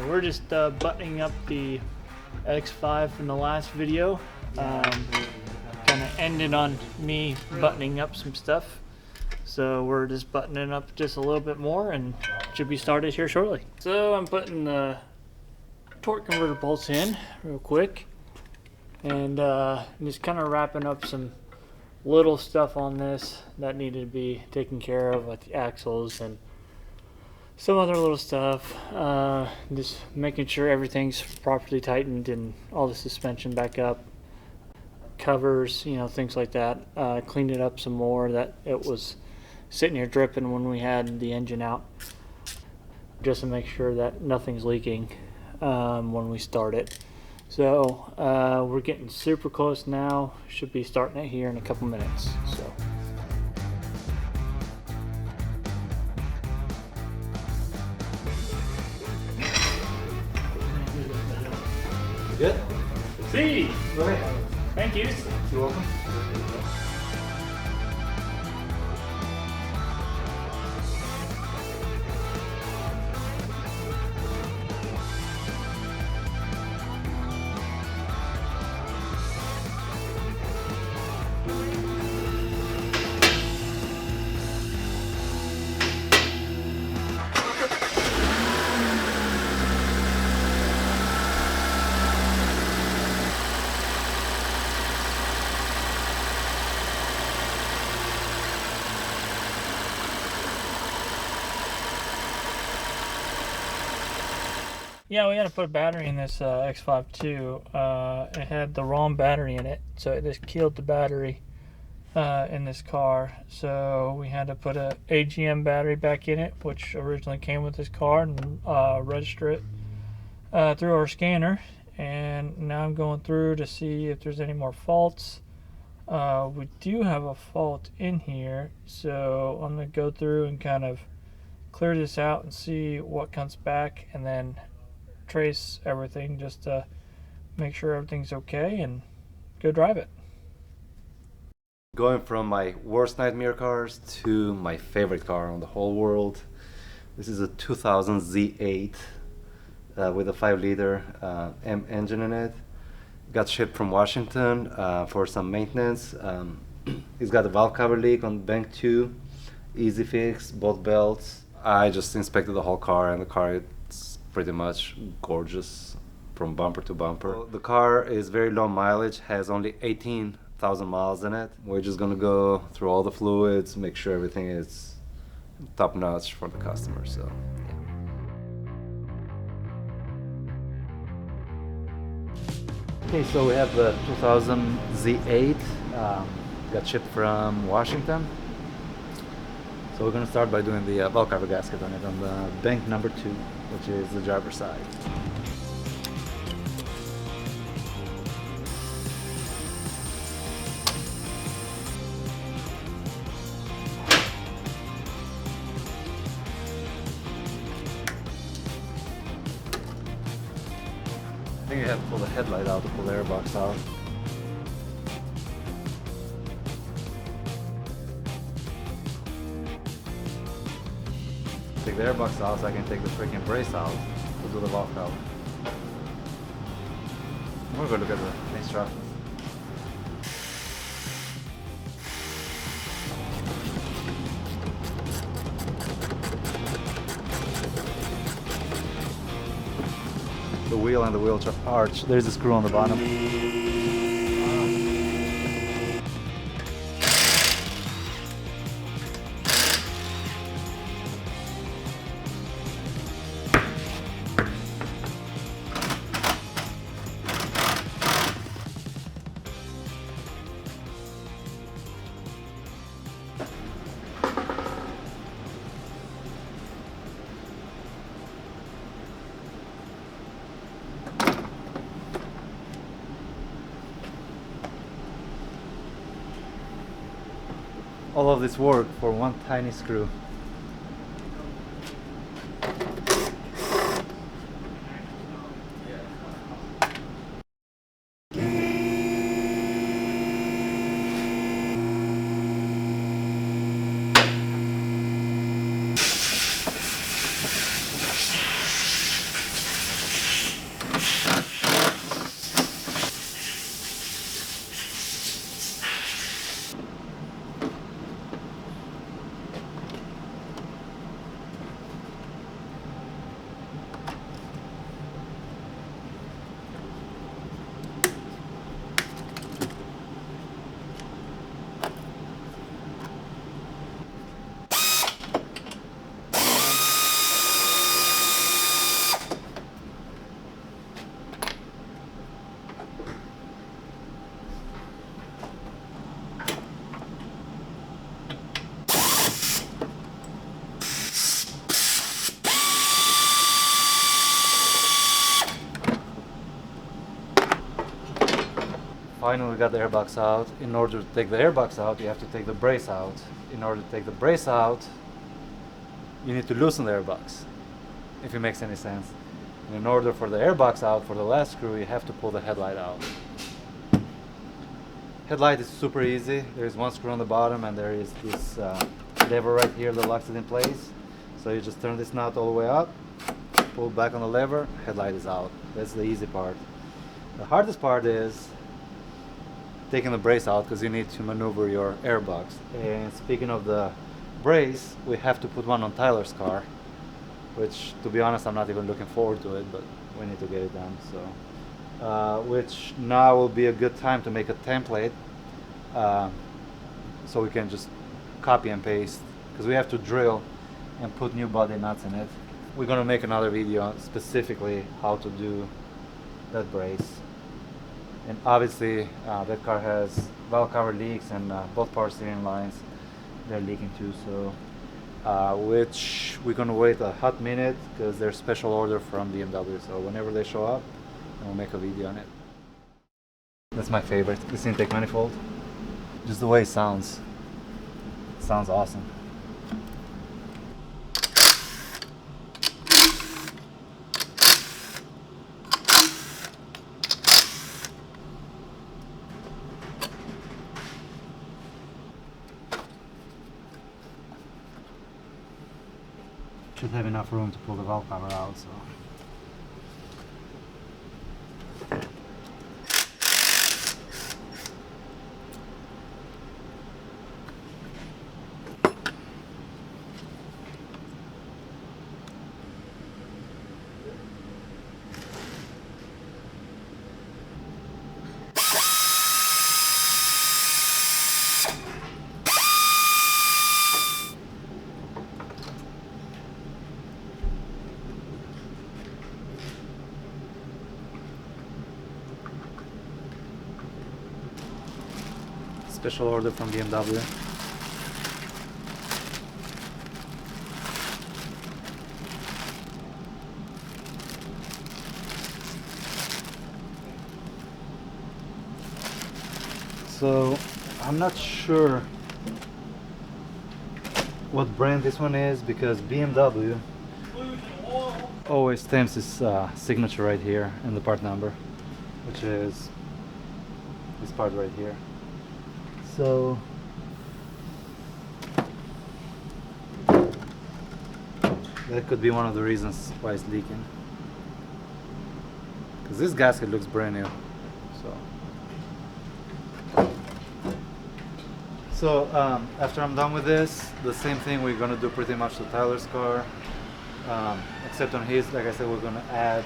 We're just buttoning up the X5 from the last video. Kind of ended on me buttoning up some stuff. So we're just buttoning up just a little bit more and should be started here shortly. So I'm putting the torque converter bolts in real quick and just kind of wrapping up some little stuff on this that needed to be taken care of, like the axles and some other little stuff. Just making sure everything's properly tightened and all the suspension back up, covers, you know, things like that. Cleaned it up some more, that it was sitting here dripping when we had the engine out, just to make sure that nothing's leaking when we start it. So we're getting super close now. Should be starting it here in a couple minutes. So. Good? See. Go ahead. Thank you. You're welcome. Yeah, we had to put a battery in this X5 too. It had the wrong battery in it, so it just killed the battery in this car. So we had to put a AGM battery back in it, which originally came with this car, and register it through our scanner. And now I'm going through to see if there's any more faults. We do have a fault in here, so I'm going to go through and kind of clear this out and see what comes back, and then trace everything just to make sure everything's okay and go drive it. Going from my worst nightmare cars to my favorite car on the whole world. This is a 2000 Z8 with a 5-liter M engine in it. Got shipped from Washington for some maintenance. It's got a valve cover leak on bank 2, easy fix, both belts. I just inspected the whole car, and the car is pretty much gorgeous from bumper to bumper. So the car is very low mileage, has only 18,000 miles in it. We're just gonna go through all the fluids, make sure everything is top notch for the customer. So. Okay, so we have the 2000 Z8, got shipped from Washington. So we're going to start by doing the valve cover gasket on it on the bank number 2, which is the driver's side. I think you have to pull the headlight out to pull the airbox out. Take the airbox out so I can take the freaking brace out to do the valve cover. We're going to look at the instructions. The wheel and the wheel arch, there's a screw on the bottom. All of this work for one tiny screw. finally we got the airbox out. In order to take the airbox out, you have to take the brace out. In order to take the brace out, you need to loosen the airbox, if it makes any sense. And in order for the airbox out, for the last screw, you have to pull the headlight out. Headlight is super easy. There is one screw on the bottom and there is this lever right here that locks it in place. So you just turn this nut all the way up, pull back on the lever, headlight is out. That's the easy part. The hardest part is taking the brace out, because you need to maneuver your airbox. And speaking of the brace, we have to put one on Tyler's car, which, to be honest, I'm not even looking forward to it, but we need to get it done. So, which now will be a good time to make a template, so we can just copy and paste, because we have to drill and put new body nuts in it. We're gonna make another video on specifically how to do that brace. And obviously that car has valve cover leaks, and both power steering lines, they're leaking too, so which we're gonna wait a hot minute because they're special order from BMW, so whenever they show up we'll make a video on it. That's my favorite, this intake manifold. Just the way it sounds awesome. Should have enough room to pull the valve cover out, so. Special order from BMW. So I'm not sure what brand this one is, because BMW always stamps its signature right here and the part number, which is this part right here. So that could be one of the reasons why it's leaking, because this gasket looks brand new. So after I'm done with this, the same thing we're gonna do pretty much to Tyler's car, except on his, like I said, we're gonna add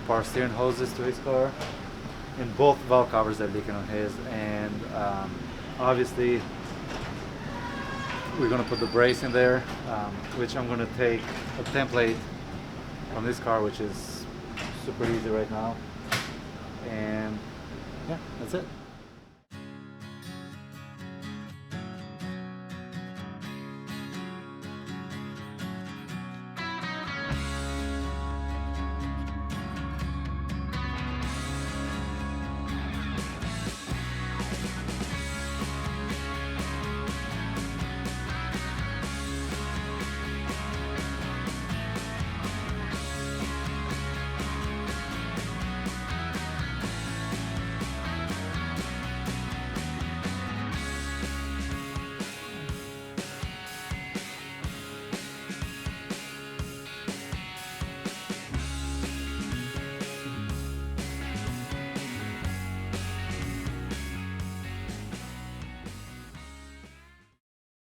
power steering hoses to his car, and both valve covers are leaking on his, and obviously we're gonna put the brace in there, which I'm gonna take a template from this car, which is super easy right now, and yeah, that's it.